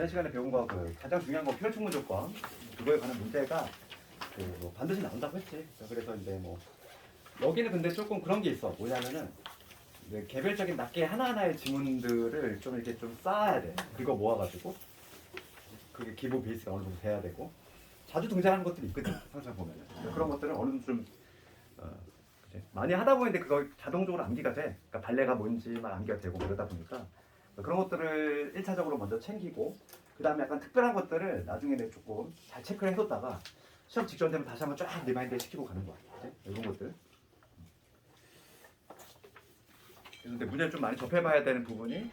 지난 시간에 배운 거 그 가장 중요한 거 필요충분 조건 그거에 관한 문제가 뭐 반드시 나온다고 했지. 그래서 이제 뭐 여기는 근데 조금 그런 게 있어. 뭐냐면은 개별적인 낱개 하나하나의 지문들을 좀 이렇게 좀 쌓아야 돼. 그거 모아가지고 그게 기본 베이스가 어느 정도 돼야 되고 자주 등장하는 것들이 있거든. 항상 보면은 그런 것들은 어느 정도 좀 많이 하다 보는데 그거 자동적으로 암기가 돼. 그러니까 발레가 뭔지만 암기가 되고 그러다 보니까 그런 것들을 1차적으로 먼저 챙기고 그 다음에 약간 특별한 것들을 나중에 조금 잘 체크를 해뒀다가 시험 직전 되면 다시 한번 쫙 리마인드 시키고 가는 거야. 그치? 이런 것들. 근데 문제를 좀 많이 접해봐야 되는 부분이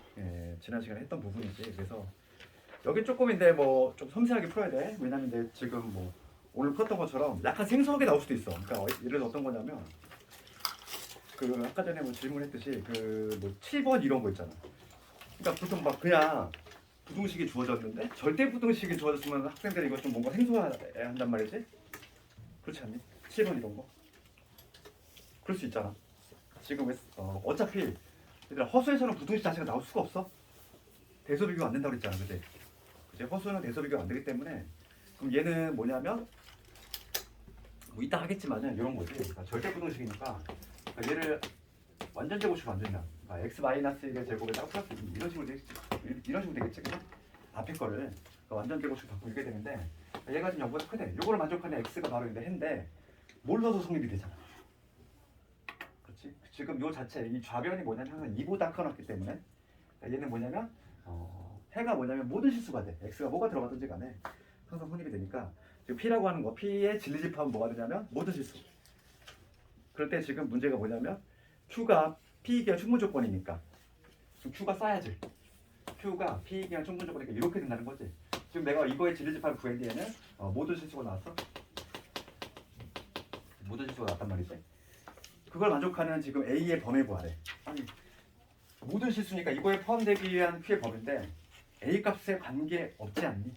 지난 시간에 했던 부분이지. 그래서 여기 조금인데 뭐 좀 섬세하게 풀어야 돼. 왜냐면 이제 지금 뭐 오늘 풀었던 것처럼 약간 생소하게 나올 수도 있어. 그러니까 예를 들어 어떤 거냐면 그 아까 전에 뭐 질문했듯이 그 뭐 7번 이런 거 있잖아. 그러니까 보통 막 그냥 부등식이 주어졌는데 절대 부등식이 주어졌으면 학생들이 이거 좀 뭔가 생소해야 한단 말이지. 그렇지 않니? 7번 이런 거. 그럴 수 있잖아. 지금 어차피 얘들아 허수에서는 부등식 자체가 나올 수가 없어. 대소 비교가 안 된다고 그랬잖아. 그지? 허수는 대소 비교가 안 되기 때문에 그럼 얘는 뭐냐면 뭐 이따 하겠지만은 이런 거지. 그러니까 절대 부등식이니까 그러니까 얘를 완전 제곱식 만들면 그러니까 x-1의 제곱에다가 플러스 이런 식으로 되겠지. 그죠? 앞에 거를 그러니까 완전 제곱식 바꾸고 이게 되는데 얘가 지금 0보다 크대. 요거를 만족하는 x가 바로 이제 해인데 뭘 넣어도 성립이 되잖아. 그렇지? 지금 요 자체 이 좌변이 뭐냐면 항상 2보다 커놨기 때문에 그러니까 얘는 뭐냐면 해가 뭐냐면 모든 실수가 돼. x가 뭐가 들어가든지 간에 항상 성립이 되니까 지금 p라고 하는 거 p의 진리집합은 뭐가 되냐면 모든 실수. 그럴 때 지금 문제가 뭐냐면 q가 p기한 충분 조건이니까 지금 q가 쌓야지. q가 p기한 충분 조건이니까 이렇게 된다는 거지. 지금 내가 이거의 진리집합을 구한 뒤에는 모든 실수가 나왔어. 모든 실수가 나왔단 말이지. 그걸 만족하는 지금 a의 범위 구하래. 아니 모든 실수니까 이거에 포함되기 위한 q의 범위인데 a 값에 관계 없지 않니?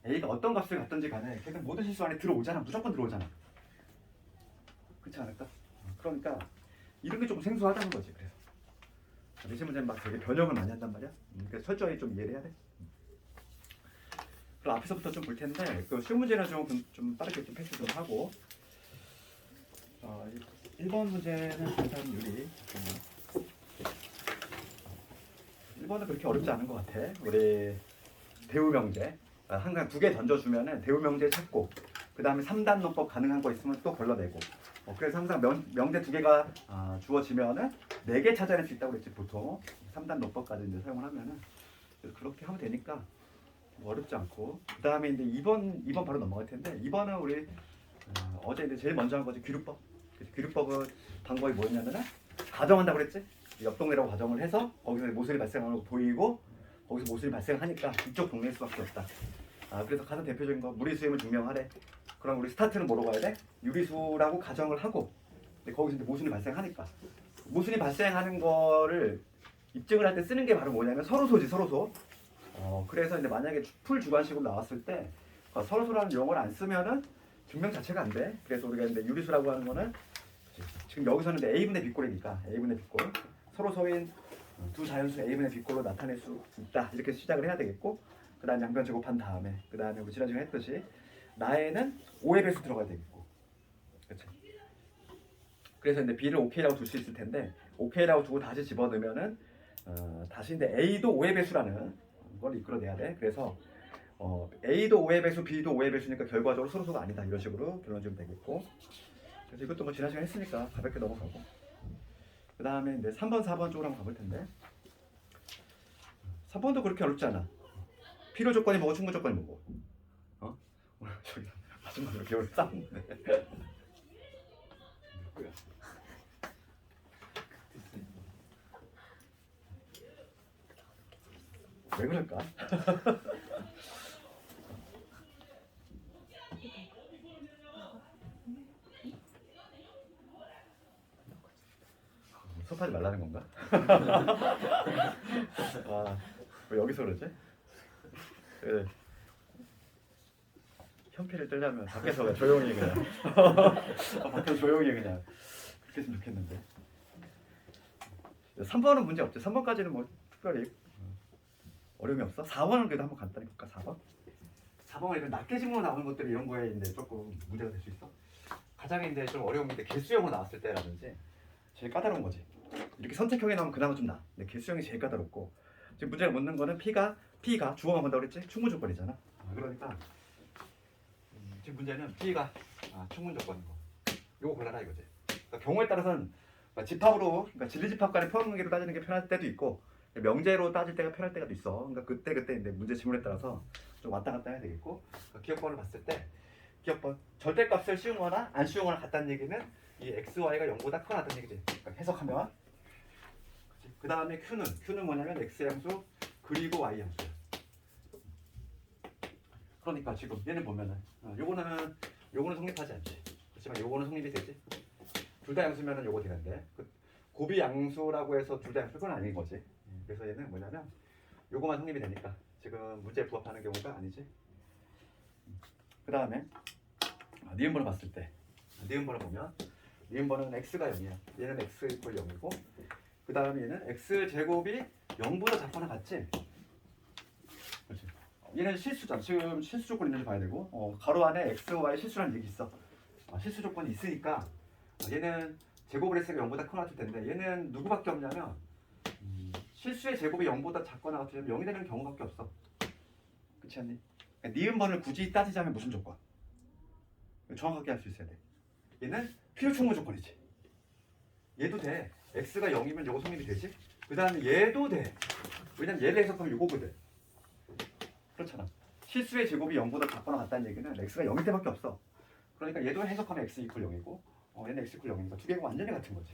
a가 어떤 값을 갖든지 간에 걔는 모든 실수 안에 들어오잖아. 무조건 들어오잖아. 그렇지 않을까? 그러니까 이런 게 조금 생소하다는 거지. 그래서 내신 문제는 막 되게 변형을 많이 한단 말이야. 그러니까 철저히 좀 이해를 해야 돼. 그럼 앞에서부터 좀 볼 텐데 그 쉬운 문제는 좀 빠르게 좀 패스 좀 하고 1번 문제는 일단 유리 1번은 그렇게 어렵지 않은 것 같아. 우리 대우명제 항상 2개 던져주면은 대우명제 찾고 그 다음에 3단 논법 가능한 거 있으면 또 걸러내고 그래서 항상 명제 2개가 주어지면은 4개 찾아낼 수 있다고 그랬지. 보통 3단 논법까지 이제 사용을 하면은 그렇게 하면 되니까 뭐 어렵지 않고 그 다음에 이제 2번 바로 넘어갈 텐데 2번은 우리 어제 이제 제일 먼저 한 거지. 귀류법. 귀류법은 방법이 뭐였냐면은 가정한다고 그랬지. 옆 동네라고 가정을 해서 거기서 모순이 발생하는 거 보이고 거기서 모순이 발생하니까 이쪽 동네일 수밖에 없다. 그래서 가장 대표적인 거 무리수임을 증명하래. 그럼 우리 스타트는 뭐로 가야 돼? 유리수라고 가정을 하고 근데 거기서 이제 모순이 발생하니까 모순이 발생하는 거를 입증을 할 때 쓰는 게 바로 뭐냐면 서로소지. 서로소. 그래서 이제 만약에 풀 주관식으로 나왔을 때 서로소라는 용어를 안 쓰면은 증명 자체가 안 돼. 그래서 우리가 이제 유리수라고 하는 거는 지금 여기서는 이제 a분의 b꼴이니까 a분의 b꼴 서로소인 두 자연수 a분의 b꼴로 나타낼 수 있다. 이렇게 시작을 해야 되겠고 그 다음에 양변 제곱한 다음에 그 다음에 우리 지난 시간에 했듯이 나에는 5의 배수 들어가야 되겠고 그렇지? 그래서 이제 b를 ok라고 둘 수 있을 텐데 ok라고 두고 다시 집어넣으면은 다시 이제 a도 5의 배수라는 걸 이끌어내야 돼. 그래서 a도 5의 배수 b도 5의 배수니까 결과적으로 서로소가 아니다. 이런 식으로 결론 지으면 되겠고 그래서 이것도 뭐 지난 시간에 했으니까 가볍게 넘어가고 그 다음에 이제 3번 4번 쪽으로 한번 가볼 텐데 3번도 그렇게 어렵지 않아. 필요 조건이 뭐고 충분 조건이 뭐고 오늘 저기 아줌마들 겨울 싸우는데 왜 그럴까? 수업하지 말라는 건가? 왜 여기서 그러지? 현피를 뜨려면 밖에서 조용히 그냥 밖에서 조용히 그냥 그렇게 했으면 좋겠는데 3번은 문제 없죠. 3번까지는 뭐 특별히 어려움이 없어? 4번을 그래도 한번 간단히 볼까? 4번? 4번은 이런 낮게 지문으로 나오는 것들이 이런 거에 이제 조금 문제가 될 수 있어. 가장 이제 좀 어려움인데 개수형으로 나왔을 때라든지 제일 까다로운 거지. 이렇게 선택형이 나오면 그나마 좀 나아. 근데 개수형이 제일 까다롭고 지금 문제를 묻는 거는 P가 주어만 본다고 그랬지? 충분 조건이잖아. 그러니까 지금 문제는 P가 충분 조건인 거. 요거 골라라 이거지. 그러니까 경우에 따라서는 집합으로, 그러니까 진리집합 간의 포함관계로 따지는 게 편할 때도 있고 명제로 따질 때가 편할 때가 있어. 그러니까 그때 이제 문제 지문에 따라서 좀 왔다 갔다 해야 되겠고, 그러니까 기억번을 봤을 때 기억번 절대값을 씌우거나 안 씌우거나 같다는 얘기는 이 x, y가 0보다 크거나 같다는 얘기지. 그러니까 해석하면 그 다음에 q는 뭐냐면 x 함수 그리고 y 함수야. 그러니까 지금 얘는 보면은 요거는 성립하지 않지. 그렇지만 요거는 성립이 되지. 둘 다 양수면은 요거 되는데 곱이 양수라고 해서 둘 다 양수 그건 아닌 거지. 그래서 얘는 뭐냐면 요거만 성립이 되니까 지금 문제에 부합하는 경우가 아니지. 그 다음에 니은번을 봤을 때 니은번을 보면 니은번은 x가 0이야. 얘는 x 이퀄 0이고 그 다음에 얘는 x제곱이 0보다 작거나 같지. 그렇지. 얘는 실수잖아. 지금 실수 조건이 있는지 봐야 되고 가로 안에 x, y 실수라는 얘기 있어. 실수 조건이 있으니까 얘는 제곱을 했으니까 0보다 크거나 같을 텐데 얘는 누구밖에 없냐면 실수의 제곱이 0보다 작거나 같으면 0이 되는 경우밖에 없어. 그렇지 않니? 그러니까 니은번을 굳이 따지자면 무슨 조건? 정확하게 할 수 있어야 돼. 얘는 필요 충분 조건이지. 얘도 돼. x가 0이면 요거 성립이 되지. 그 다음에 얘도 돼. 왜냐면 얘를 해석하면 요거거든. 그렇잖아. 실수의 제곱이 0보다 작거나 같다는 얘기는 x가 0일 때밖에 없어. 그러니까 얘도 해석하면 x 이퀄 0이고 얘는 x 이퀄 0이니까 두 개가 완전히 같은 거지.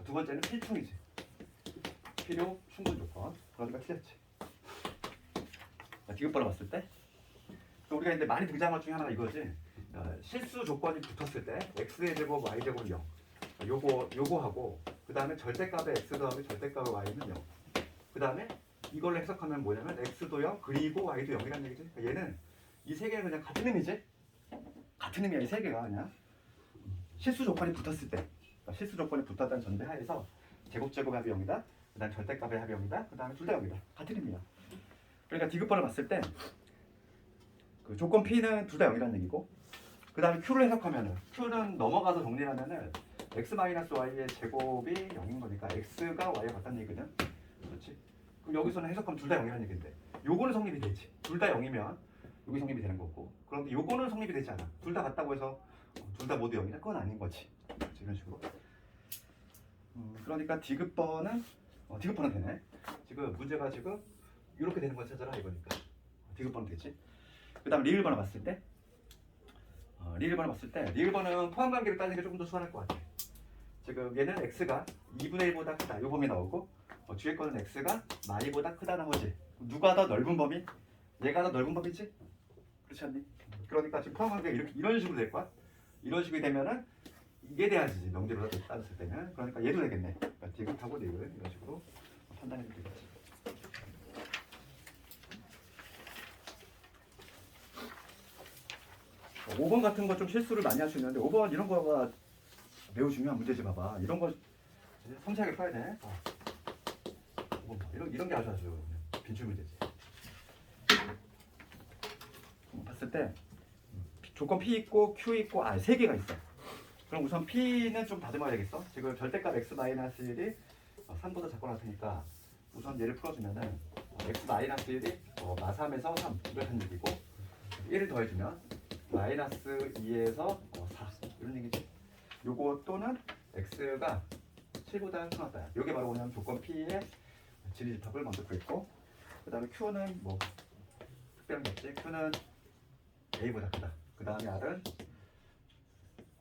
두 번째는 필충이지. 필요 충분 조건. 그러니까 틀렸지. 디귿번을 봤을 때 또 우리가 이제 많이 등장한 것 중에 하나가 이거지. 실수 조건이 붙었을 때 x의 제곱 y 제곱 0 요거 하고 그 다음에 절대값의 x 더하기 절대값의 y는 0. 그 다음에 이걸로 해석하면 뭐냐면 x도 0 그리고 y도 0이라는 얘기지. 그러니까 얘는 이 세 개는 그냥 같은 의미지. 같은 의미야. 이 세 개가 그냥 실수 조건이 붙었을 때, 그러니까 실수 조건이 붙었다는 전제하에서 제곱제곱의 합이 0이다. 그 다음에 절대값의 합이 0이다. 그 다음에 둘 다 0이다. 같은 의미야. 그러니까 디귿번을 봤을 때 그 조건 P는 둘 다 0이라는 얘기고 그 다음에 Q를 해석하면은 Q는 넘어가서 정리하면은 x-y의 제곱이 0인 거니까 x가 y와 같다는 얘기거든. 그렇지? 그럼 여기서는 해석하면 둘 다 0이라는 얘기인데 요거는 성립이 되지. 둘 다 0이면 여기 성립이 되는 거고 그런데 요거는 성립이 되지 않아. 둘 다 같다고 해서 둘 다 모두 0이다? 그건 아닌 거지. 이런 식으로. 그러니까 디귿번은 되네. 지금 문제가 지금 이렇게 되는 걸 찾아라 이거니까 디귿번은 되지. 그 다음 리을번을 봤을 때 리을번은 포함관계를 따지는 게 조금 더 수월할 것 같아. 지금 얘는 x가 2분의 1보다 크다 요 범위 나오고 뒤에 거는 x가 마이보다 크다 나오지. 누가 더 넓은 범위? 얘가 더 넓은 범위지? 그렇지 않니? 그러니까 지금 포함관계가 이런 식으로 될 거야. 이런 식이 되면은 이게 돼야지 명제로 따졌을 때는. 그러니까 얘도 되겠네. 그러니까 디귿하고 리을 이런 식으로 판단해도 되겠지. 5번 같은 거 좀 실수를 많이 할 수 있는데 5번 이런 거가 매우 중요한 문제지. 봐봐. 이런 거 섬세하게 풀어야 돼. 5번 이런 게 아주 빈출 문제지. 봤을 때 조건 P 있고 Q 있고 세 개가 있어. 그럼 우선 P는 좀 다듬어야 되겠어. 지금 절대값 x-1이 3보다 작거나 같으니까 우선 얘를 풀어주면은 x-1이 마3에서 3 이렇다는 얘기고 1을 더해주면 마이너스 2에서 4 이런 얘기지. 요거 또는 x가 7보다 크다. 요게 바로 뭐냐면 조건 P의 진리집합을 먼저 구했고 그 다음에 Q는 뭐 특별한 게 없지. Q는 A보다 크다. 그 다음에 R은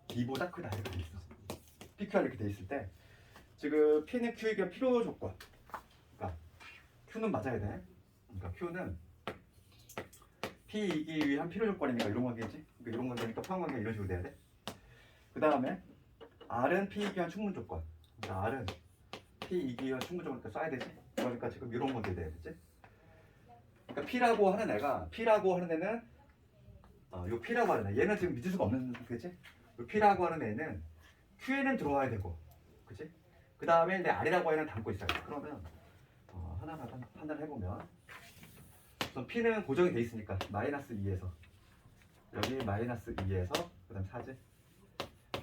B보다 크다 이렇게 돼 있어. PQR 이렇게 돼 있을 때 지금 P는 Q에 대한 필요 조건. 그러니까 Q는 맞아야 돼. 그러니까 Q는 P이기 위한 필요 조건이니까 이런 관계지. 그러니까 이런 관계니까 포함 관계가 이런 식으로 돼야 돼. 그 다음에 R은 P이기 위한 충분 조건. 그러니까 R은 P이기 위한 충분 조건이니까 써야 되지. 그러니까 지금 이런 관계 돼야 되지. 그러니까 P라고 하는 애는 요 P라고 하는 애. 얘는 지금 믿을 수가 없는 상태지. 요 P라고 하는 애는 Q에는 들어와야 되고, 그치? 그 다음에 내 R이라고 하는 애는 담고 있어야 돼. 그러면 하나하나 판단을 해보면 우선 P는 고정이 돼 있으니까 마이너스 2에서 여기 마이너스 2에서 그 다음에 4지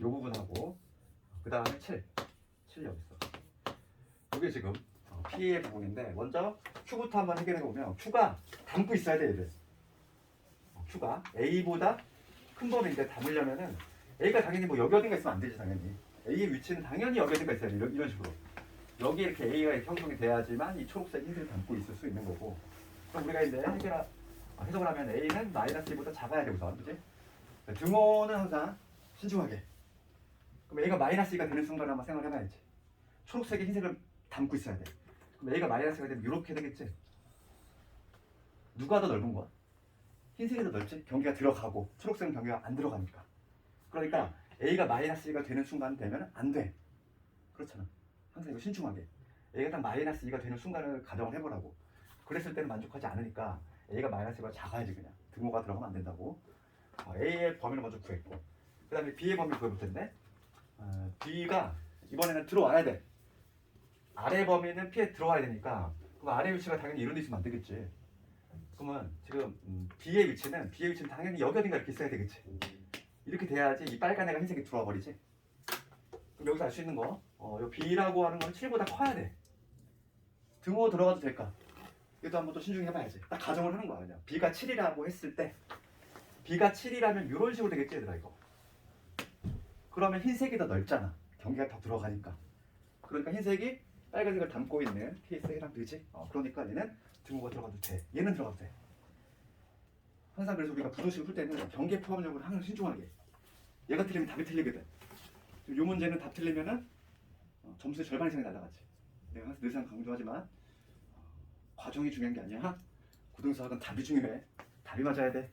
요 부분하고 그 다음에 7 여기 있어. 이게 지금 P의 부분인데 먼저 Q부터 한번 해결해 보면 Q가 담고 있어야 돼 얘를. Q가 A보다 큰 범위인데 담으려면은 A가 당연히 뭐 여기 어딘가 있으면 안 되지 당연히. A의 위치는 당연히 여기 어딘가 있어야 돼 이런 식으로. 여기 이렇게 A가 형성이 돼야지만 이 초록색 흰색을 담고 있을 수 있는 거고. 그럼 우리가 이제 해석을 하면 A는 마이너스 2보다 작아야 돼 우선, 그지? 등호는 항상 신중하게. 그럼 A가 마이너스 2가 되는 순간을 한번 생각을 해봐야지. 초록색이 흰색을 담고 있어야 돼. 그럼 A가 마이너스가 되면 이렇게 되겠지? 누가 더 넓은 거야? 흰색이 더 넓지? 경계가 들어가고 초록색은 경계가 안 들어가니까. 그러니까 A가 마이너스 2가 되는 순간 되면 안 돼. 그렇잖아. 항상 이거 신중하게. A가 딱 마이너스 2가 되는 순간을 가정을 해보라고. 그랬을 때는 만족하지 않으니까 A가 마이너스 2가 작아야지 그냥. 등호가 들어가면 안 된다고. A의 범위를 먼저 구했고 그 다음에 B의 범위를 구해볼 텐데 B가 이번에는 들어와야 돼. 아래 범위는 P에 들어와야 되니까 그럼 아래 위치가 당연히 이런 데 있으면 안 되겠지. 그러면 지금 B의 위치는 당연히 여기 어딘가 이렇게 있어야 되겠지. 이렇게 돼야지 이 빨간 애가 흰색이 들어와 버리지. 그럼 여기서 알 수 있는 거 요 B라고 하는 건 7보다 커야 돼. 등호 들어가도 될까? 이것도 한번 또 신중히 해봐야지. 딱 가정을 하는 거야 그냥. B가 7이라고 했을 때 B가 7이라면 이런 식으로 되겠지 얘들아 이거. 그러면 흰색이 더 넓잖아. 경계가 더 들어가니까. 그러니까 흰색이 빨간색을 담고 있는 케이스에 해당되지. 그러니까 얘는 등호가 들어가도 돼. 얘는 들어가도 돼. 항상 그래서 우리가 부등식을 풀 때는 경계 포함력을 항상 신중하게. 얘가 틀리면 답이 틀리거든. 이 문제는 답 틀리면은 점수의 절반 이상이 날아가지. 내가 항상 늘 강조하지만 과정이 중요한 게 아니야. 고등수학은 답이 중요해. 답이 맞아야 돼.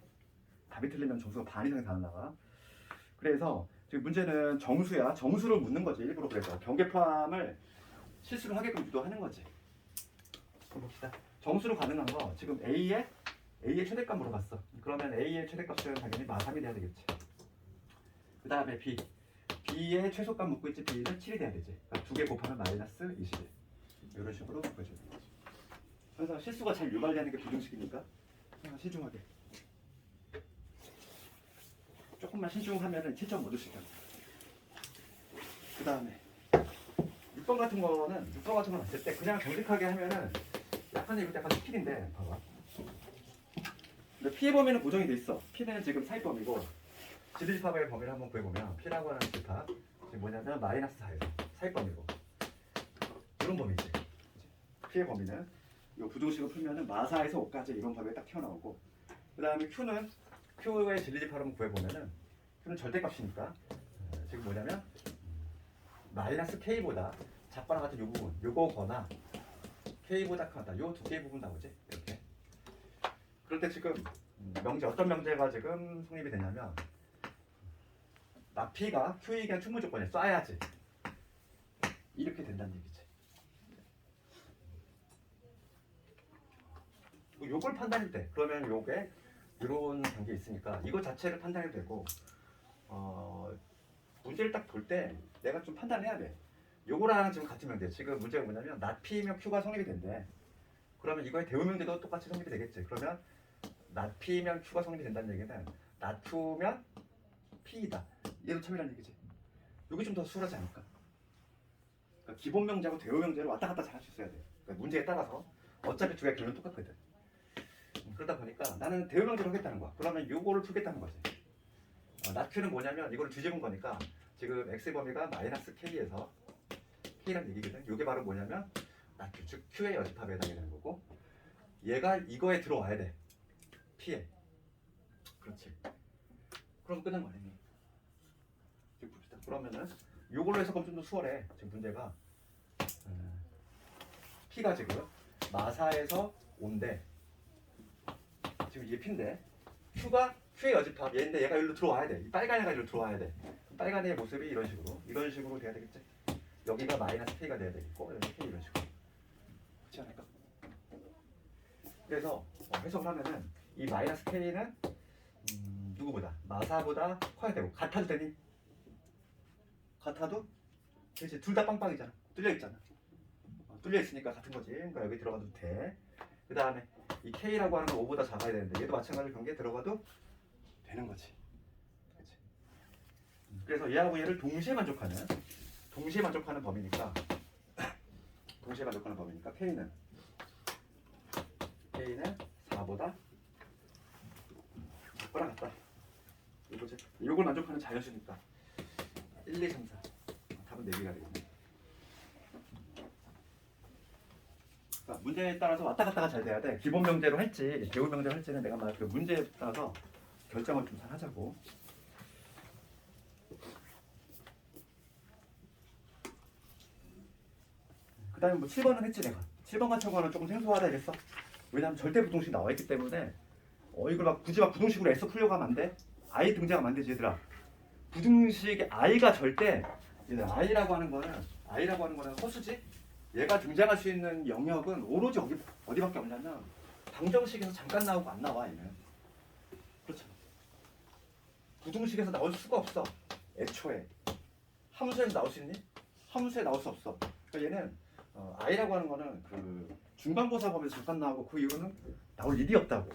답이 틀리면 점수가 반 이상이 다 날아가. 그래서 지금 문제는 정수야. 정수를 묻는 거지 일부러. 그래서 경계 포함을 실수를 하게끔 유도하는 거지. 그럼 봅시다. 정수로 가능한 거 지금 A의 최대값 물어봤어. 그러면 A의 최대값은 당연히 마3이 돼야 되겠지. 그 다음에 B의 최소값 묻고 있지. B는 7이 돼야 되지. 그러니까 2개 곱하면 마이너스 21. 이런 식으로 보여줘야 되지. 그래서 실수가 잘 유발되는 게 부등식이니까 신중하게. 조금만 신중하면은 7점 못 얻으실 거야. 그 다음에 6번 같은 거는 6번 같은 거 봤을 때 그냥 정직하게 하면은 약간 이거 약간 스킬인데 봐봐. 근데 P의 범위는 고정이 돼 있어. P는 지금 사이 범위고 지리집합의 범위를 한번 구해보면 P라고 하는 집합 지금 뭐냐면 마이너스 4에서 사이 범위고 이런 범위지. P의 범위는 이 부등식을 풀면은 마사에서 5까지 이런 범위가 딱 튀어나오고 그 다음에 Q의 진리집합을 한번 구해보면은 Q는 절대값이니까 지금 뭐냐면 마이너스 K보다 작거나 같은 요 부분 요거거나 K보다 크다 요 두 개의 부분 나오지 이렇게. 그럴 때 지금 어떤 명제가 지금 성립이 되냐면 P가 Q에 의한 충분 조건에 쏴야지 이렇게 된다는 얘기지. 요걸 판단할 때 그러면 요게 이런 관계 있으니까 이거 자체를 판단해도 되고 문제를 딱 볼 때 내가 좀 판단해야 돼. 요거랑 지금 같은 명제. 지금 문제가 뭐냐면 P면 Q가 성립이 된대. 그러면 이거의 대우명제도 똑같이 성립이 되겠지. 그러면 P면 Q가 성립이 된다는 얘기는 Q면 P이다. 얘도 참이라는 얘기지. 요게 좀 더 수월하지 않을까? 그러니까 기본 명제하고 대우 명제를 왔다 갔다 잘 할 수 있어야 돼. 그러니까 문제에 따라서 어차피 두 개의 결론은 똑같거든. 그러다 보니까 나는 대우 명제로 하겠다는 거야. 그러면 요거를 풀겠다는 거지. Q는 뭐냐면 이거를 뒤집은 거니까 지금 X 범위가 마이너스 K에서 K라는 얘기거든. 요게 바로 뭐냐면 Q, 즉 Q의 여집합에 해당이 되는 거고 얘가 이거에 들어와야 돼. P에. 그렇지. 그럼 끝난 거 아니니? 지금 봅시다. 그러면은 요걸로 해석하면 좀 더 수월해. 지금 문제가 P가 지금 마사에서 5인데 지금 이게 P인데 Q가 Q의 여집합 얘인데 얘가 여기로 들어와야 돼. 이 빨간 애가 여기로 들어와야 돼. 빨간 애의 모습이 이런 식으로 돼야 되겠지. 여기가 마이너스 K가 돼야 되겠고 여기 K 이런 식으로. 그렇지 않을까? 그래서 해석을 하면은 이 마이너스 K는 누구보다 마사보다 커야 되고 같아도 되니? 같아도 그렇지. 둘 다 빵빵이잖아. 뚫려 있잖아. 뚫려 있으니까 같은 거지. 그러니까 여기 들어가도 돼. 그 다음에 이 K라고 하는 건 5보다 작아야 되는데 얘도 마찬가지로 관계에 들어가도 되는 거지. 그치? 그래서 얘하고 얘를 동시에 만족하는 범위니까 K는 4보다 작거나 같다. 이거지. 이걸 만족하는 자연수니까 1, 2, 3, 4 답은 4개가 되겠네. 그러니까 문제에 따라서 왔다 갔다가 잘 돼야 돼. 기본 명제로 할지 배우 명제로 할지는 내가 말 그 문제에 따라서 결정을 좀 잘 하자고. 그 다음에 뭐 7번은 했지 내가. 7번 같은 거는 조금 생소하다 이랬어. 왜냐면 절대 부동식 나와 있기 때문에 이걸 막 굳이 막 부동식으로 애써 풀려고 하면 안 돼. I 등장하면 안 되지 얘들아. 부등식의 I가 절대 얘들 I라고 하는 거는 허수지. 얘가 등장할 수 있는 영역은 오로지 어디밖에 없냐면 방정식에서 잠깐 나오고 안 나와 얘는. 그렇죠. 부등식에서 나올 수가 없어. 애초에 함수에서 나올 수 있니? 함수에 나올 수 없어. 그러니까 얘는 I라고 하는 거는 그 중간고사 범위에서 잠깐 나오고 그 이유는 나올 일이 없다고.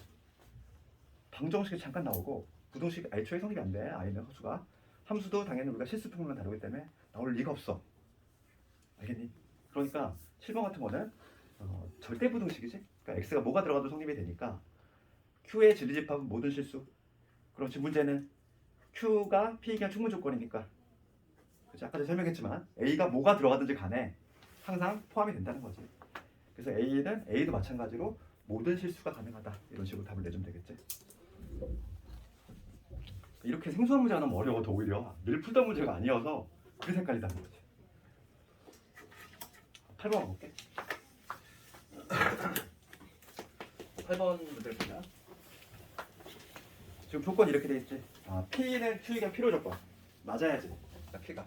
방정식에서 잠깐 나오고 부등식 애초에 성립이 안 돼. I는 허수가. 함수도 당연히 우리가 실수품만 다루기 때문에 나올 리가 없어. 알겠니? 그러니까 7번 같은 거는 절대 부등식이지. 그러니까 x가 뭐가 들어가도 성립이 되니까 q의 진리집합은 모든 실수. 그렇지. 문제는 q가 p에 대한 충분 조건이니까. 그렇지? 아까 전에 설명했지만 a가 뭐가 들어가든지 간에 항상 포함이 된다는 거지. 그래서 a도 마찬가지로 모든 실수가 가능하다. 이런 식으로 답을 내주면 되겠지. 이렇게 생소한 문제가 너무 어려워. 더 오히려 늘 풀던 문제가 아니어서 그래서 헷갈린다는 거지. 8번 가볼게. 8번 문제를 보자. 지금 조건이 이렇게 돼 있지. P는 Q가 필요 조건. 맞아야지. 그러니까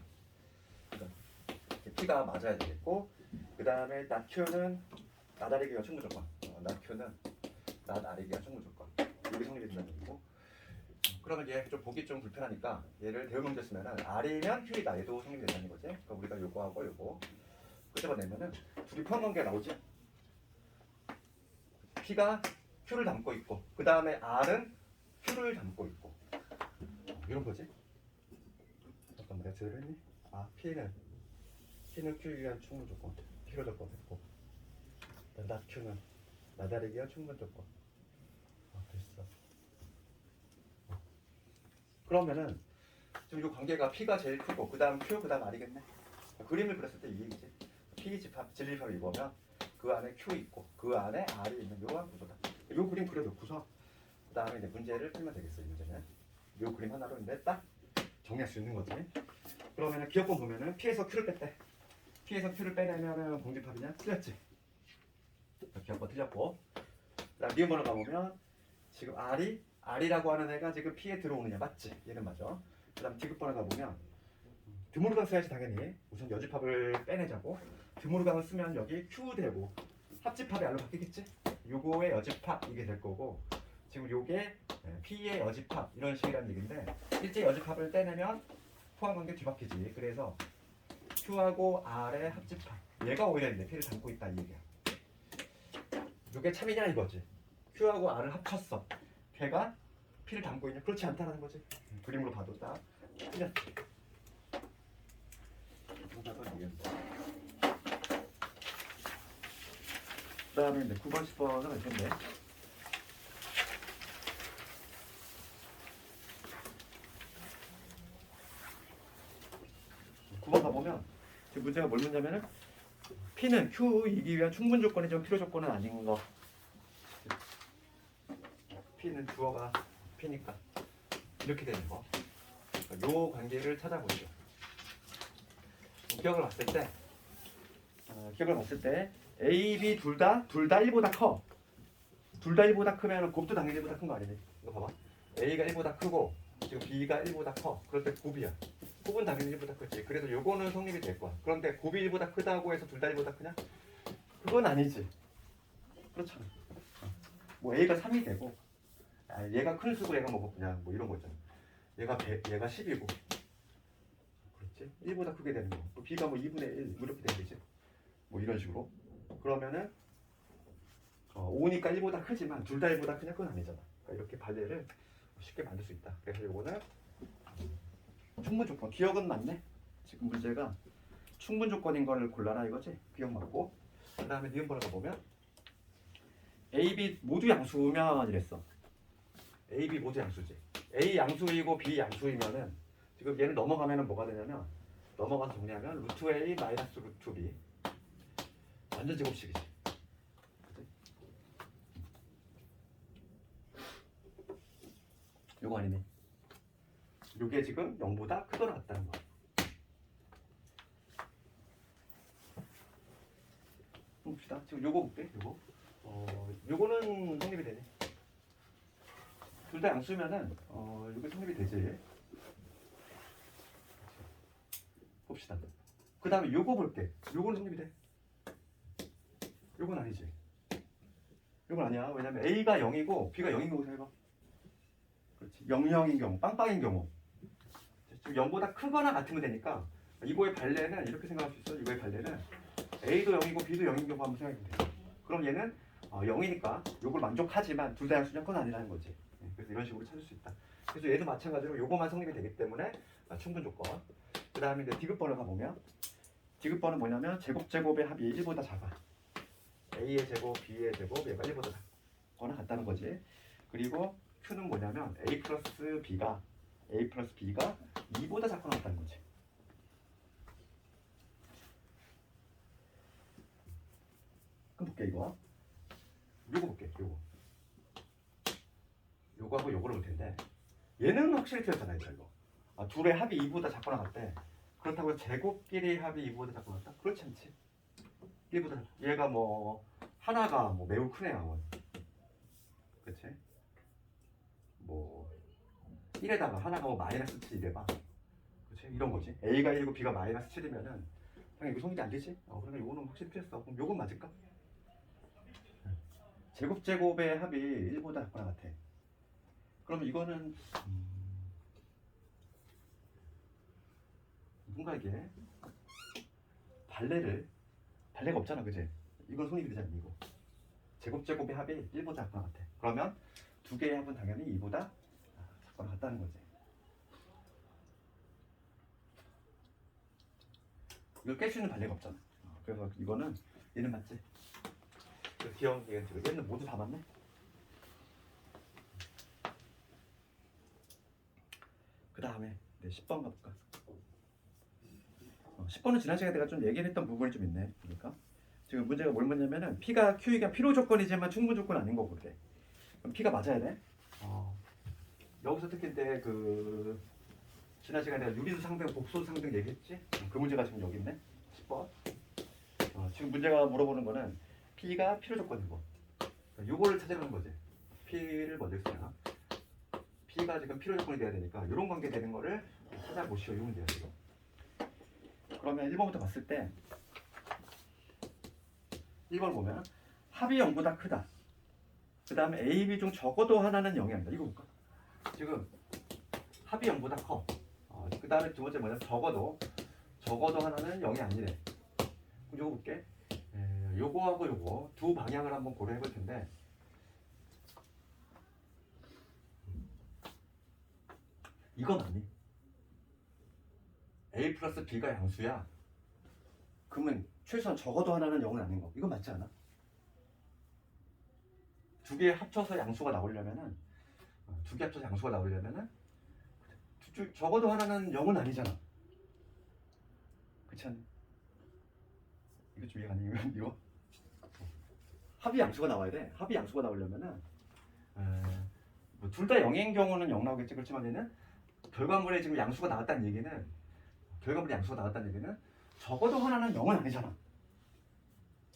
P가 맞아야 되겠고, 그 다음에 not Q는 나다리기가 충분 조건. not Q는 나다리기가 충분 조건. 이게 성립이 된다는 얘기고. 그러면 얘 좀 보기 좀 불편하니까 얘를 대응 문제 쓰면은 R이면 Q이다. 얘도 성립이 된다는 거지. 그러니까 우리가 요거하고 요거 끄집어내면은 둘이 포함 관계가 나오지. P가 Q를 담고 있고 그 다음에 R은 Q를 담고 있고 이런 거지. 잠깐만 내가 제대로 했니? P는 Q에 의한 충분 조건 필요 조건 됐고 not Q는 나다리기 위한 충분 조건. 됐어. 그러면은 지금 이 관계가 P가 제일 크고 그 다음 Q 그 다음 R이겠네. 그림을 그렸을 때 이 얘기지. P 집합 진리집합을 입으면 그 안에 Q 있고 그 안에 R이 있는 요한 구조다. 요 그림 그려놓고서 그 다음에 이제 문제를 풀면 되겠어요. 문제는 요 그림 하나로 이제 딱 정리할 수 있는 거지. 그러면은 기억본 보면은 P에서 Q를 뺐대. P에서 Q를 빼내면은 공집합이냐? 틀렸지. 기억본 틀렸고. 그다음 니은번호 가보면 지금 R이라고 하는 애가 지금 P에 들어오느냐 맞지? 얘는 맞아. 그다음 디귿번호 가보면 드모르강 써야지 당연히. 우선 여집합을 빼내자고. 드모르강을 쓰면 여기 Q 되고 합집합이 R로 바뀌겠지? 요거의 여집합 이게 될 거고 지금 요게 P의 여집합 이런 식이라는 얘기인데 일제 여집합을 떼내면 포함관계 뒤바뀌지. 그래서 Q하고 R의 합집합 얘가 오히려 이제 P를 담고 있다 이 얘기야. 요게 참이냐 이거지. Q하고 R을 합쳤어. 걔가 P를 담고 있냐? 그렇지 않다는 거지. 그림으로 봐도 딱 틀렸지. 그 다음에 이제 9번, 10번은 할 텐데 9번 가보면 지금 문제가 뭘 묻냐면은 P는 Q이기 위한 충분 조건이지만 필요 조건은 아닌 거. P는 주어가 P니까 이렇게 되는 거. 그러니까 요 관계를 찾아보죠. 기억을 봤을 때 A, B 둘 다 1보다 커. 둘 다 1보다 크면 곱도 당연히 1보다 큰 거 아니니? 이거 봐봐. A가 1보다 크고 지금 B가 1보다 커. 그럴 때 곱이야. 곱은 당연히 1보다 크지. 그래서 요거는 성립이 될 거야. 그런데 곱이 1보다 크다고 해서 둘 다 1보다 크냐? 그건 아니지. 그렇잖아. 뭐 A가 3이 되고 얘가 큰 수고 얘가 뭐 그냥 뭐 이런 거 있잖아. 얘가 10이고 그렇지? 1보다 크게 되는 거. B가 뭐 2분의 1 뭐 이렇게 되는 거지. 뭐 이런 식으로. 그러면은 5니까 1보다 크지만 둘 다 1보다 크냐 그건 아니잖아. 그러니까 이렇게 발레를 쉽게 만들 수 있다. 그래서 이거는 충분 조건. 기억은 맞네. 지금 문제가 충분 조건인 걸 골라라 이거지. 기억 맞고. 그 다음에 니은 번호가 보면 A, B 모두 양수면 이랬어. A, B 모두 양수지. A 양수이고 B 양수이면은 지금 얘를 넘어가면은 뭐가 되냐면 넘어가서 정리하면 루트 A 마이너스 루트 B 완전 제곱식이지. 그치? 요거 아니네. 요게 지금 0보다 크거나 같다는 거야. 봅시다. 지금 요거 볼게. 요거는 성립이 되네. 둘 다 양수면은 요게 성립이 되지. 봅시다. 그 다음에 요거 볼게. 요거는 성립이 돼. 요건 아니지. 요건 아니야. 왜냐면 A가 0이고 B가 0인 거고 잘 봐. 그렇지. 0, 0인 경우, 빵빵인 경우. 지금 0보다 크거나 같으면 되니까 이거의 발레는 이렇게 생각할 수 있어. 이거의 발레는 A도 0이고 B도 0인 경우 한번 생각해 보세요. 그럼 얘는 0이니까 요걸 만족하지만 둘 다 양수냐 그건 아니라는 거지. 그래서 이런 식으로 찾을 수 있다. 그래서 얘도 마찬가지로 요거만 성립이 되기 때문에 충분 조건. 그 다음에 이제 디귿번호가 보면 디귿번호는 뭐냐면 제곱제곱의 합이 1보다 작아. A의 제곱, B의 제곱, 얘가 1보다 작거나 같다는 거지. 그리고 Q는 뭐냐면 A 플러스 B가 2보다 작거나 같다는 거지. 그럼 볼게 이거. 요거 볼게. 요거하고 요거를 볼 텐데 얘는 확실히 틀렸잖아 이거. 둘의 합이 2보다 작거나 같대. 그렇다고 제곱끼리 합이 2보다 작거나 같다? 그렇지 않지. 1보다 얘가 뭐 하나가 뭐 매우 크네요. 그치? 뭐 1에다가 하나가 뭐 마이너스 7 이래봐. 그치? 이런 거지. A가 1이고 B가 마이너스 7이면은 당연히 이거 성립이 안 되지? 그러니까 요거는 확실히 틀렸어. 그럼 요건 맞을까? 제곱제곱의 합이 1보다 작거나 같아. 그럼 이거는 뭔가 이게 발레가 없잖아, 그지? 이건 성립이 되잖아, 이거. 제곱제곱의 합이 1보다 작거나 같아. 그러면 두 개의 합은 당연히 2보다 작거나 같다는 거지. 이걸 깰 수 있는 발레가 없잖아. 그래서 이거는 얘는 맞지? 기억 얘는 모두 다 맞네. 그 다음에 10번 가볼까? 10번은 지난 시간에 내가 좀 얘기를 했던 부분이 좀 있네. 그러니까 지금 문제가 뭘 묻냐면은 P가 Q가 필요 조건이지만 충분 조건 아닌 거고 그래. 그럼 P가 맞아야 돼. 여기서 특히 이제 그 지난 시간에 내가 유리수 상등, 복소수 상등 얘기했지? 그 문제가 지금 여기 있네. 10번. 지금 문제가 물어보는 거는 P가 필요 조건이고 요거를 찾으라는 거지. P를 먼저 쓰냐. P가 지금 필요 조건이 돼야 되니까 이런 관계 되는 거를 찾아보시오. 이 문제야 지금. 그러면 1번부터 봤을 때 1번 보면 합이 0보다 크다. 그 다음에 A, B 중 적어도 하나는 0이 아니다. 이거 볼까? 지금 합이 0보다 커. 그 다음에 두 번째 뭐냐? 적어도 하나는 0이 아니래. 그럼 요거 볼게. 요거하고 요거 두 방향을 한번 고려해 볼 텐데 이거 맞니? A 플러스 B가 양수야. 그러면 최소한 적어도 하나는 0은 아닌 거. 이거 맞지 않아? 두 개 합쳐서 양수가 나오려면은 적어도 하나는 0은 아니잖아. 그렇지 않니? 이거 좀 이해가 안 돼. 이거 합이 양수가 나와야 돼. 합이 양수가 나오려면은 뭐 둘 다 0인 경우는 0 나오겠지. 그렇지만 얘는 결과물에 지금 양수가 나왔다는 얘기는 적어도 하나는 0은 아니잖아.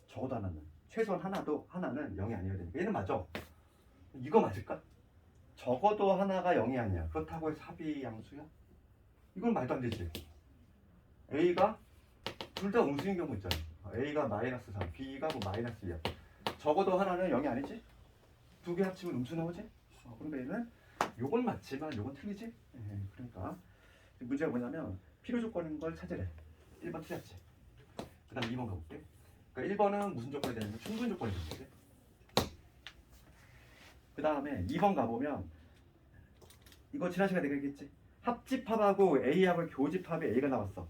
적어도 하나는 최소한 하나는 0이 아니어야 되니까 얘는 맞아. 이거 맞을까? 적어도 하나가 0이 아니야. 그렇다고 해서 합이 양수야? 이건 말도 안 되지. A가 둘 다 음수인 경우 있잖아. A가 마이너스 3, B가 뭐 마이너스 2야. 적어도 하나는 0이 아니지? 두 개 합치면 음수 나오지? 그러니까 얘는 요건 맞지만 요건 틀리지? 그러니까 문제가 뭐냐면 필요 조건인 걸 찾으래. 1번 틀렸지. 그 다음 2번 가볼게. 그러니까 1번은 무슨 조건이 되냐면 충분 조건이 되는 거지. 그 다음에 2번 가보면 이거 지난 시간에 내가 얘기했지. 합집합하고 A하고 교집합에 A가 나왔어.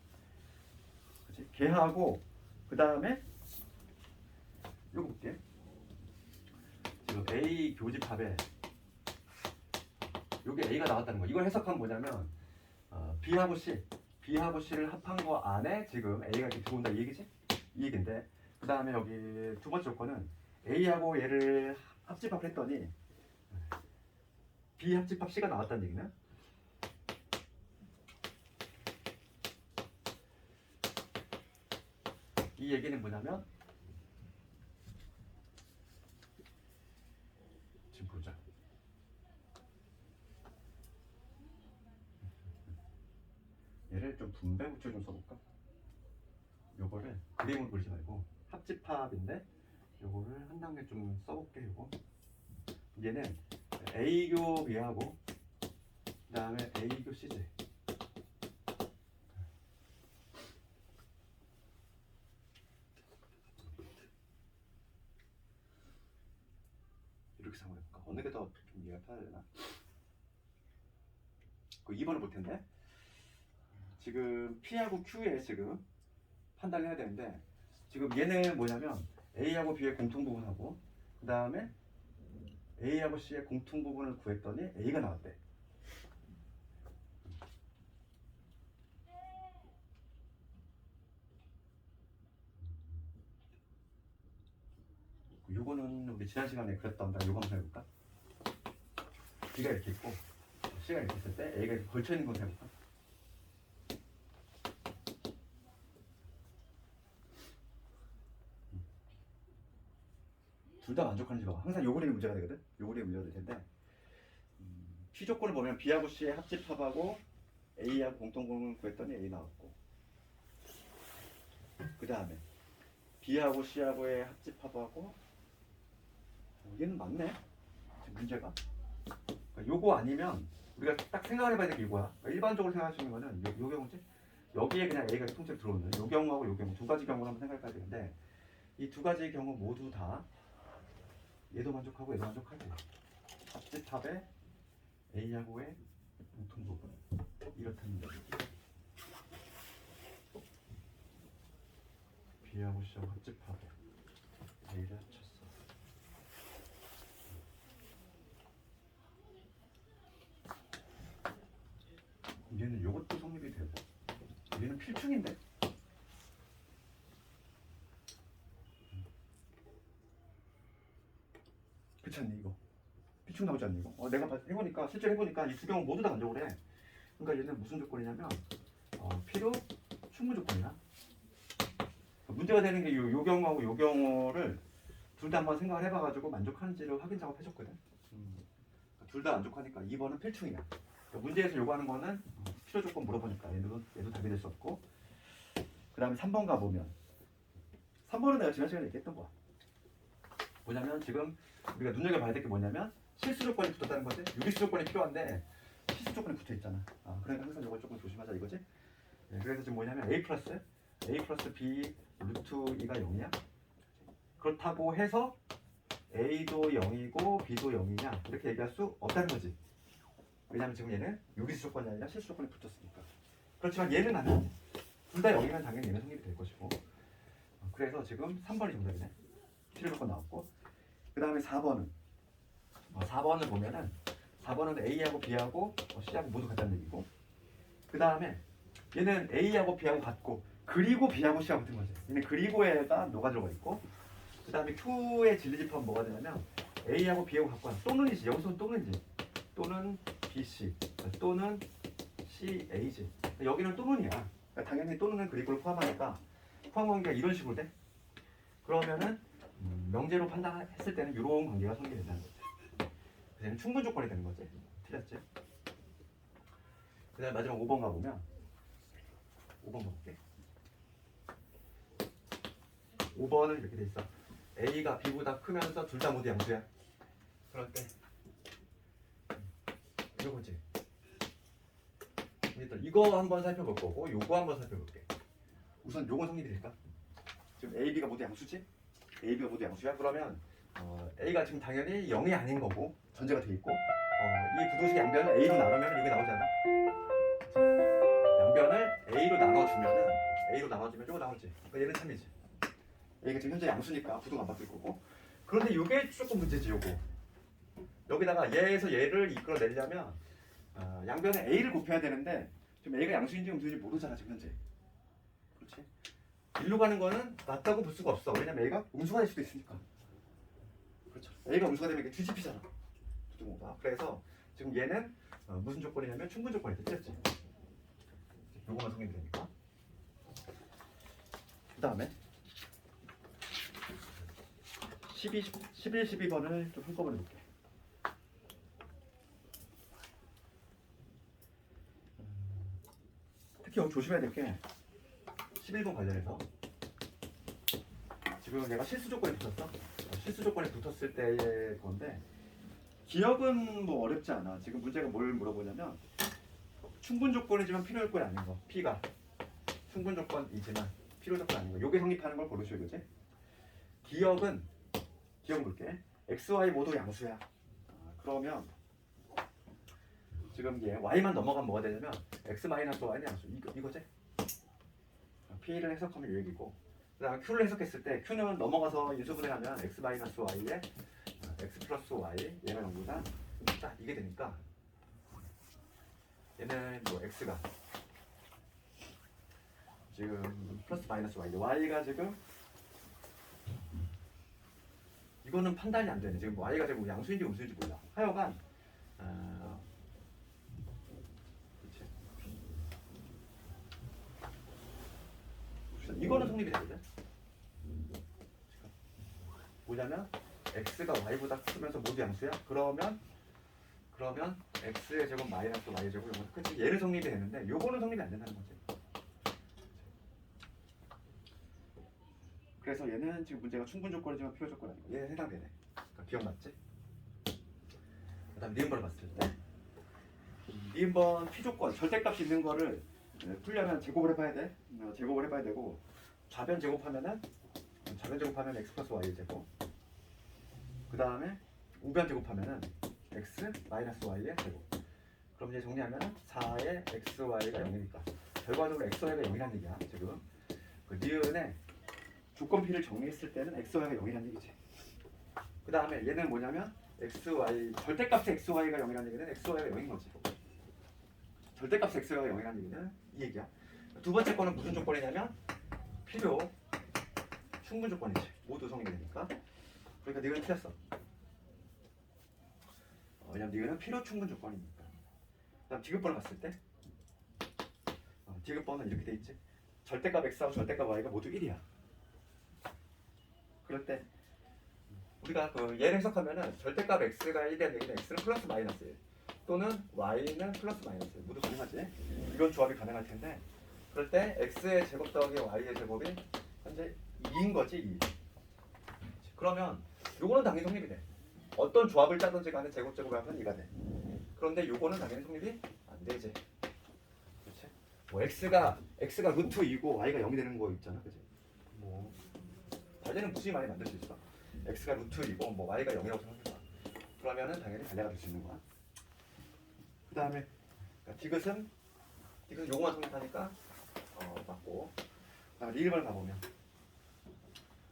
그치? 걔하고 그 다음에 이거 볼게. 지금 A 교집합에 여기 A가 나왔다는 거. 이걸 해석하면 뭐냐면 B하고 C를 합한 거 안에 지금 A가 이렇게 들어온다 이 얘기지? 이 얘기인데 그 다음에 여기 두 번째 조건은 A하고 얘를 합집합을 했더니 B 합집합 C가 나왔다는 얘기는 이 얘기는 뭐냐면 지금 보자. 얘를 좀 분배 구조 좀 써볼까? 요거를 그림을 그리지 말고 합집합인데 요거를 한 단계 좀 써볼게. 요거 얘는 A교 B하고 그 다음에 A교 CJ 이렇게 생각해볼까? 어느 게 더 좀 이해가 편하려나? 그 2번을 볼 텐데 지금 P하고 Q에 지금 판단을 해야 되는데 지금 얘는 뭐냐면 A하고 B의 공통 부분하고 그 다음에 A하고 C의 공통 부분을 구했더니 A가 나왔대. 요거는 우리 지난 시간에 그랬던 거 요거 한번 해볼까? B가 이렇게 있고 C가 이렇게 있을 때 A가 이렇게 걸쳐 있는 거 해볼까? 둘 다 만족하는지 봐. 항상 요 그림이 문제가 되거든. 요 그림이 문제가 될 텐데 P 조건을 보면 B하고 C의 합집합하고 A하고 공통분을 구했더니 A 나왔고 그 다음에 B하고 C하고의 합집합하고 얘는 맞네. 지금 문제가 그러니까 요거 아니면 우리가 딱 생각을 해봐야 될 게 이거야. 그러니까 일반적으로 생각할 수 있는 거는 요 경우지. 여기에 그냥 A가 통째로 들어오는 요 경우하고 요 경우 두 가지 경우를 한번 생각해봐야 되는데 이 두 가지 경우 모두 다 얘도 만족하고 얘도 만족하지. 합집합에 A하고의 공통 부분 이렇다는 거지. B하고 C하고 합집합에 A를 합쳤어. 얘는 요것도 성립이 되고 얘는 필충인데 그렇지 않니 이거? 필충 나오지 않니 이거? 내가 해보니까 실제로 해보니까 이 두 경우 모두 다 만족을 해. 그러니까 얘는 무슨 조건이냐면 필요 충분 조건이야. 문제가 되는 게 요 경우하고 요 경우를 둘 다 한번 생각을 해봐가지고 만족하는지를 확인 작업 해줬거든. 둘 다 만족하니까 2번은 필충이야. 그러니까 문제에서 요구하는 거는 필요 조건 물어보니까 얘도 답이 될 수 없고 그 다음에 3번 가보면 3번은 내가 지난 시간에 얘기했던 거야. 뭐냐면 지금 우리가 눈여겨봐야 될 게 뭐냐면 실수 조건이 붙었다는 거지. 유기수 조건이 필요한데 실수 조건이 붙어있잖아. 그러니까 항상 이걸 조금 조심하자 이거지. 그래서 지금 뭐냐면 A 플러스 B 루트 2가 0이냐? 그렇다고 해서 A도 0이고 B도 0이냐? 이렇게 얘기할 수 없다는 거지. 왜냐면 지금 얘는 유기수 조건이 아니라 실수 조건이 붙었으니까. 그렇지만 얘는 아니지. 둘 다 0이면 당연히 얘는 성립이 될 것이고. 그래서 지금 3번이 정답이네. 필요 조건 나왔고. 그 다음에 4번은 4번을 보면은 4번은 A하고 B하고 C하고 모두 같다는 얘기고 그 다음에 얘는 A하고 B하고 같고 그리고 B하고 C하고 같은 거지. 얘는 그리고에가 녹아 들어가 있고 그 다음에 Q의 진리집합은 뭐가 되냐면 A하고 B하고 같고 또는이지. 여기서는 또는이지. 또는 BC 또는 CA지. 여기는 또는이야. 그러니까 당연히 또는은 그리고를 포함하니까 포함 관계가 이런 식으로 돼. 그러면은 명제로 판단했을 때는 이런 관계가 성립된다는 거지. 그래서 충분 조건이 되는 거지. 틀렸지? 그 다음에 마지막 5번 가보면 5번 가볼게. 5번은 이렇게 돼 있어. A가 B보다 크면서 둘 다 모두 양수야. 그럴 때 이거지. 일단 이거 한번 살펴볼 거고 요거 한번 살펴볼게. 우선 요건 성립이 될까? 지금 A, B가 모두 양수지? A, B가 모두 양수야? 그러면 A가 지금 당연히 0이 아닌 거고 전제가 돼 있고 이 부등식 양변을 A로 나누면 이게 나오잖아. 양변을 A로 나눠주면 이거 나오지. 그러니까 얘는 참이지. A가 지금 현재 양수니까 부등 안 바뀔 거고. 그런데 이게 조금 문제지 요거. 여기다가 얘에서 얘를 이끌어내려면 양변에 A를 곱해야 되는데 지금 A가 양수인지 음수인지 모르잖아 지금 현재. 그렇지? 일로 가는 거는 맞다고 볼 수가 없어. 왜냐면 A가 음수가 될 수도 있으니까. 그렇죠. A가 음수가 되면 이게 뒤집히잖아. 부등호가. 그래서 지금 얘는 무슨 조건이냐면 충분 조건이 됐지. 요거만 성립이 되니까. 그 다음에 11, 12번을 좀 한꺼번에 볼게. 특히 여기 조심해야 될 게 11번 관련해서 지금 얘가 실수 조건이 붙었어. 실수 조건이 붙었을 때의 건데 기억은 뭐 어렵지 않아. 지금 문제가 뭘 물어보냐면 충분 조건이지만 필요 조건이 아닌 거. P가 충분 조건이지만 필요 조건 아닌 거. 요게 성립하는 걸 고르시오, 그지? 기억은 볼게. X, Y 모두 양수야. 그러면 지금 얘 Y만 넘어가면 뭐가 되냐면 X 마이너스 Y는 양수. 이거지? P를 해석하면 요 얘기고. 그 다음에 Q를 해석했을 때 Q는 넘어가서 인수분해하면 X 마이너스 Y에 X 플러스 Y 얘가 0보다 자 이게 되니까 얘는 뭐 X가 지금 플러스 마이너스 Y Y가 지금 이거는 판단이 안 되네. 지금 Y가 지금 양수인지 음수인지 몰라. 하여간 그렇지. 이거는 성립이 되거든. 뭐냐면 X가 Y보다 크면서 모두 양수야? 그러면 X의 제곱 마이너스 Y의 제곱 이거는 그치? 얘는 성립이 되는데 요거는 성립이 안 된다는 거지. 그래서 얘는 지금 문제가 충분 조건이지만 필요 조건이 아니고 얘는 해당되네. 그러니까 기억났지? 그 다음 니은번을 봤을 때 니은번 P조건 절대값이 있는 거를 풀려면 제곱을 해봐야 돼. 제곱을 해봐야 되고 좌변 제곱하면은 X 플러스 Y 제곱 그 다음에 우변 제곱하면은 X 마이너스 Y의 제곱 그럼 이제 정리하면은 4의 XY가 0이니까 결과적으로 XY가 0이란 얘기야. 지금 그 니은의 조건 P를 정리했을 때는 XY가 0이란 얘기지. 그 다음에 얘는 뭐냐면 XY 절대값의 XY가 0이란 얘기는 XY가 0인 거지. 절대값의 XY가 0이란 얘기는 이 얘기야. 두 번째 거는 무슨 조건이냐면 필요 충분 조건이지. 모두 성립이 되니까. 그러니까 니은은 틀렸어. 왜냐면 니은은 필요 충분 조건이니까. 그 다음 디귿번을 봤을 때 디귿번은 이렇게 돼 있지. 절대값 X하고 절대값 Y가 모두 1이야. 그럴 때 우리가 그 얘를 해석하면은 절대값 X가 1이라는 얘기는 X는 플러스 마이너스 1 또는 Y는 플러스 마이너스 1 모두 가능하지. 이런 조합이 가능할 텐데 그럴 때 X의 제곱 더하기 Y의 제곱이 현재 2인 거지 2. 그러면 요거는 당연히 성립이 돼. 어떤 조합을 짜든지 간에 제곱하면 2가 돼. 그런데 요거는 당연히 성립이 안 되지. 그렇지? 뭐 X가 루트 2고 Y가 0이 되는 거 있잖아. 그치? 뭐 발레는 무수히 많이 만들 수 있어. X가 루트 2고 뭐 Y가 0이라고 생각해봐. 그러면은 당연히 발레가 될 수 있는 거야. 그 다음에 디귿은 요거만 성립하니까 맞고. 그 다음에 리일번을 가보면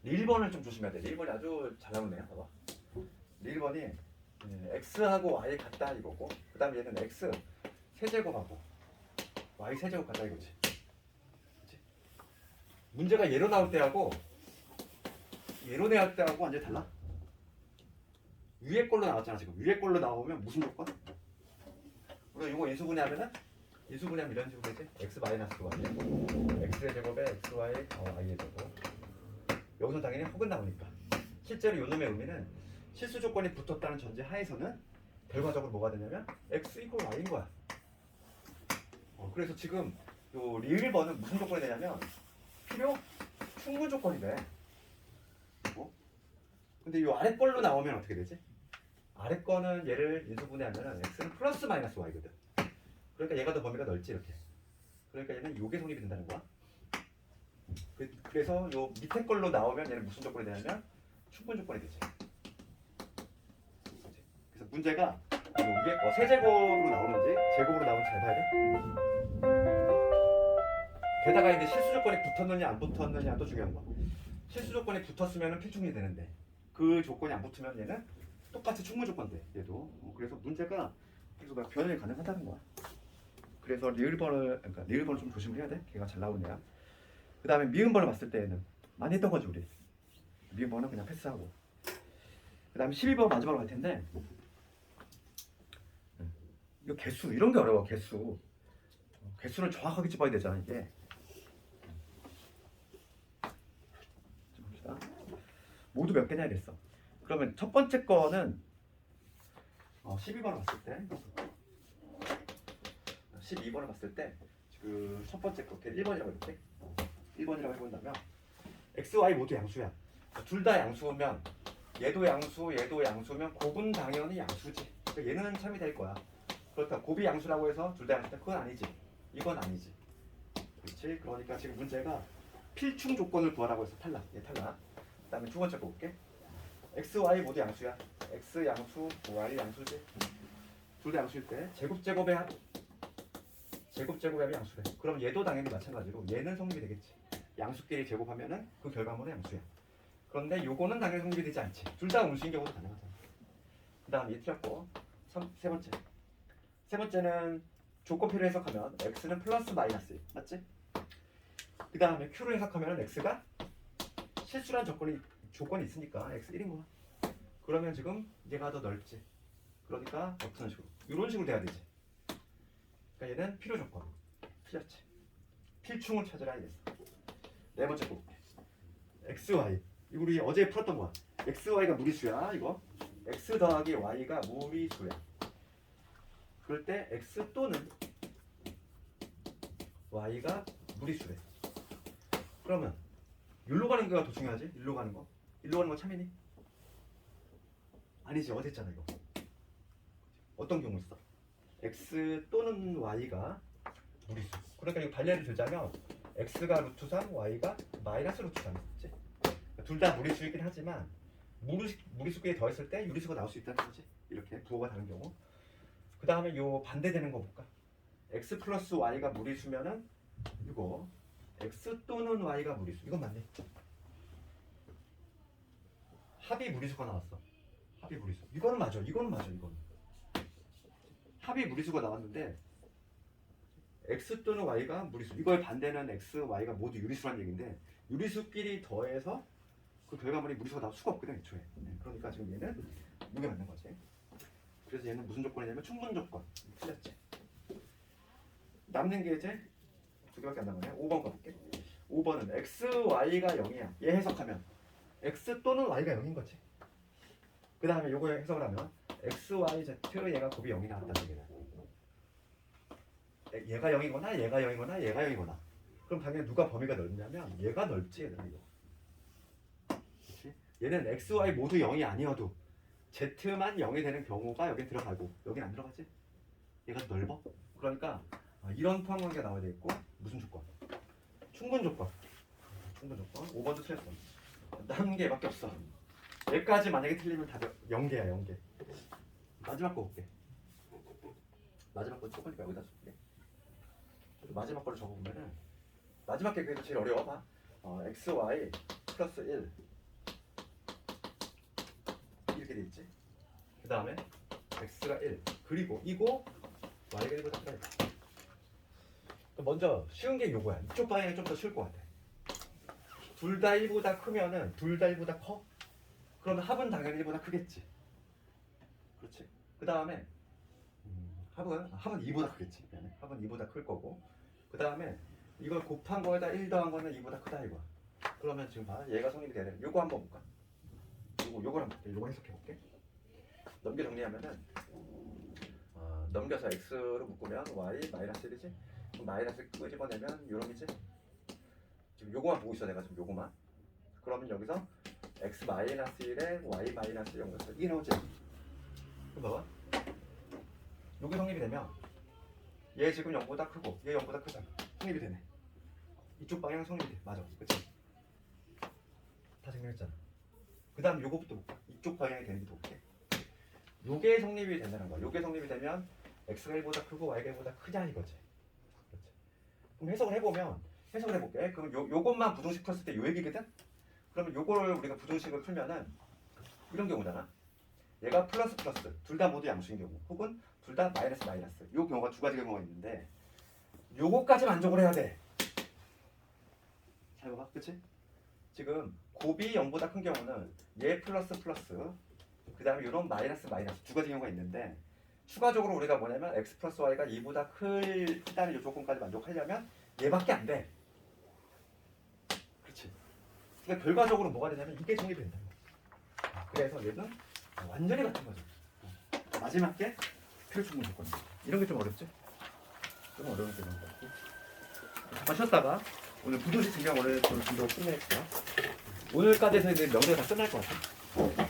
리일번을 좀 조심해야 돼. 리일번이 아주 잘 나오네요. 봐봐. 리일번이 X하고 Y 같다 이거고 그 다음에 얘는 X 세제곱하고 Y 세제곱 같다 이거지. 그치? 문제가 얘로 나올 때하고 얘로 나올 때하고 완전히 달라. 위에 걸로 나왔잖아. 지금 위에 걸로 나오면 무슨 조건? 우리가 이거 인수분해하면은 이런 식으로 되지. X 마이너스 Y X의 제곱에 XY Y의 제곱 여기서 당연히 혹은 나오니까 실제로 요 놈의 의미는 실수 조건이 붙었다는 전제 하에서는 결과적으로 뭐가 되냐면 X 이퀄 Y인 거야. 그래서 지금 요 리을번은 무슨 조건이 되냐면 필요 충분 조건이 돼. 근데 요 아래 걸로 나오면 어떻게 되지? 아래 거는 얘를 인수분해하면은 X는 플러스 마이너스 Y거든. 그러니까 얘가 더 범위가 넓지 이렇게. 그러니까 얘는 요게 성립이 된다는 거야. 그래서 요 밑에 걸로 나오면 얘는 무슨 조건이 되냐면 충분 조건이 되지. 문제가 위에 거 세제곱으로 나오는지 제곱으로 나오는지 잘 봐야 돼. 게다가 이제 실수 조건이 붙었느냐 안 붙었느냐도 중요한 거. 실수 조건이 붙었으면 필충이 되는데 그 조건이 안 붙으면 얘는 똑같이 충분 조건 돼. 얘도. 그래서 문제가 계속 막 변형이 가능하다는 거야. 그래서 리을번을 좀 조심을 해야 돼. 걔가 잘 나오냐. 그 다음에 미음번을 봤을 때에는 많이 했던 거지 우리. 미음번은 그냥 패스하고. 그 다음에 12번 마지막으로 갈 텐데 이거 개수 이런 게 어려워. 개수를 정확하게 짚어야 되잖아 이게. 봅시다. 모두 몇 개냐 이랬어. 그러면 첫 번째 거는 12번을 봤을 때 12번을 봤을 때 그 첫 번째 거 1번이라고 해볼게. 1번이라고 해본다면 x, y 모두 양수야. 둘 다 양수면 얘도 양수, 얘도 양수면 곱은 당연히 양수지. 그러니까 얘는 참이 될 거야. 그렇다 곱이 양수라고 해서 둘 다 양수다. 그건 아니지. 이건 아니지. 그렇지? 그러니까 지금 문제가 필충 조건을 구하라고 해서 탈락. 얘 탈락. 그 다음에 두 번째 거 볼게. x, y 모두 양수야. x 양수, y 양수지. 둘 다 양수일 때 제곱제곱의 합. 제곱제곱의 합이 양수래. 그럼 얘도 당연히 마찬가지로 얘는 성립이 되겠지. 양수끼리 제곱하면은 그 결과물은 양수야. 그런데 요거는 당연히 성립이 되지 않지. 둘 다 음수인 경우도 가능하잖아. 그 다음 얘 틀렸고 세 번째. 세 번째는 조건표를 해석하면 x는 플러스 마이너스 맞지? 그 다음에 q를 해석하면 x가 실수란 조건이 있으니까 x 1인 거야. 그러면 지금 얘가 더 넓지. 그러니까 어떤 식으로 이런 식으로 돼야 되지. 그러니까 얘는 필요 조건 틀렸지. 필충을 찾으라 이랬어. 네 번째 볼게. x, y 이거 우리 어제 풀었던 거야. x, y가 무리수야 이거. x 더하기 y가 무리수야. 그럴 때 x 또는 y가 무리수래. 그러면 일로 가는 거가 더 중요하지? 일로 가는 거. 일로 가는 거 참이니? 아니지. 어제 했잖아 이거. 어떤 경우 있어? x 또는 y가 무리수. 그러니까 이거 반례를 들자면 x가 루트 3, y가 마이너스 루트 3이지. 둘 다 무리수이긴 하지만 무리수끼리 더했을 때 유리수가 나올 수 있다는 거지. 이렇게 부호가 다른 경우. 그 다음에 요 반대되는 거 볼까? x 플러스 y가 무리수면은 이거 x 또는 y가 무리수. 이건 맞네. 합이 무리수가 나왔어. 합이 무리수. 이거는 맞아. 이거는. 합이 무리수가 나왔는데 x 또는 y가 무리수. 이거의 반대는 x, y가 모두 유리수란 얘기인데 유리수끼리 더해서 그 결과물이 무리수가 나올 수가 없거든 애초에. 그러니까 지금 얘는 이게 맞는 거지. 그래서 얘는 무슨 조건이냐면 충분 조건. 틀렸지. 남는 게 이제 두 개밖에 안 남았네. 5번 가볼게. 5번은 x, y가 0이야. 얘 해석하면 x 또는 y가 0인 거지. 그 다음에 요거 해석을 하면 x, y, z 얘가 곱이 0이 나왔다는 얘기다. 얘가 0이거나 얘가 0이거나 얘가 0이거나. 그럼 당연히 누가 범위가 넓냐면 얘가 넓지. 얘는 이거. 그렇지? 얘는 x, y 모두 0이 아니어도 z만 0이 되는 경우가 여기 들어가고 여긴 안 들어가지. 얘가 넓어. 그러니까 이런 포함관계가 나와야 되겠고 무슨 조건? 충분 조건. 5번도 틀렸어. 남은 게 밖에 없어. 얘까지 만약에 틀리면 다 0개야 0개. 마지막 거 볼게. 마지막 거 조건이니까 여기다 줄게. 마지막 거를 적어보면은 마지막 게 그래도 제일 어려워. 봐. x, y 플러스 1 이렇게 돼 있지. 그 다음에 x가 1 그리고 이거 y가 1보다 크다. 먼저 쉬운 게 요거야. 이쪽 방향이 좀 더 쉬울 것 같아. 둘 다 1보다 크면은 둘 다 1보다 커? 그러면 합은 당연히 1보다 크겠지. 그렇지. 그 다음에 합은 2보다 크겠지. 합은 2보다 클 거고. 그 다음에 이걸 곱한 거에다 1 더한 거는 2보다 크다 이거야. 그러면 지금 봐. 얘가 성립이 돼야 되는. 요거 한번 볼까? 요걸 한번 볼게. 요거 해석해 볼게. 넘겨 정리하면은 넘겨서 x로 묶으면 y 마이너스 1이지. 그럼 마이너스 끄집어내면 요놈이지. 지금 요거만 보고 있어 내가 지금 요거만. 그러면 여기서 x 마이너스 1에 y 마이너스 0에서 2 나오지. 그럼 봐봐. 요게 성립이 되면 얘 지금 0보다 크고 얘 0보다 크잖아. 성립이 되네. 이쪽 방향 성립이 돼. 맞아. 그치? 다 증명했잖아. 그 다음 요거부터 볼까? 이쪽 방향이 되는지 볼게. 요게 성립이 된다는 거야. 요게 성립이 되면 x가 1보다 크고 y가 1보다 크냐 이거지. 그렇지. 그럼 해석을 해볼게. 그럼 요것만 부등식 풀었을 때 요 얘기거든? 그러면 요거를 우리가 부등식을 풀면은 이런 경우잖아. 얘가 플러스 둘 다 모두 양수인 경우 혹은 둘 다 마이너스 요 경우가 두 가지 경우가 있는데 요거까지 만족을 해야 돼. 잘 봐봐. 그치? 지금 곱이 0보다 큰 경우는 얘 플러스 그 다음에 이런 마이너스 두 가지 경우가 있는데 추가적으로 우리가 뭐냐면 x 플러스 y가 2보다 크다는 이 조건까지 만족하려면 얘밖에 안 돼. 그렇지. 그러니까 결과적으로 뭐가 되냐면 이게 정립이 된다. 그래서 얘는 완전히 같은 거죠. 마지막 게 필충분 조건. 이런 게 좀 어렵지? 좀 어려운 게 있는 것 같고. 잠깐 쉬었다가 오늘 부등식 증명 오늘 좀 정도 끝낼게요. 오늘까지 해서 이제 명제가 다 끝날 것 같아.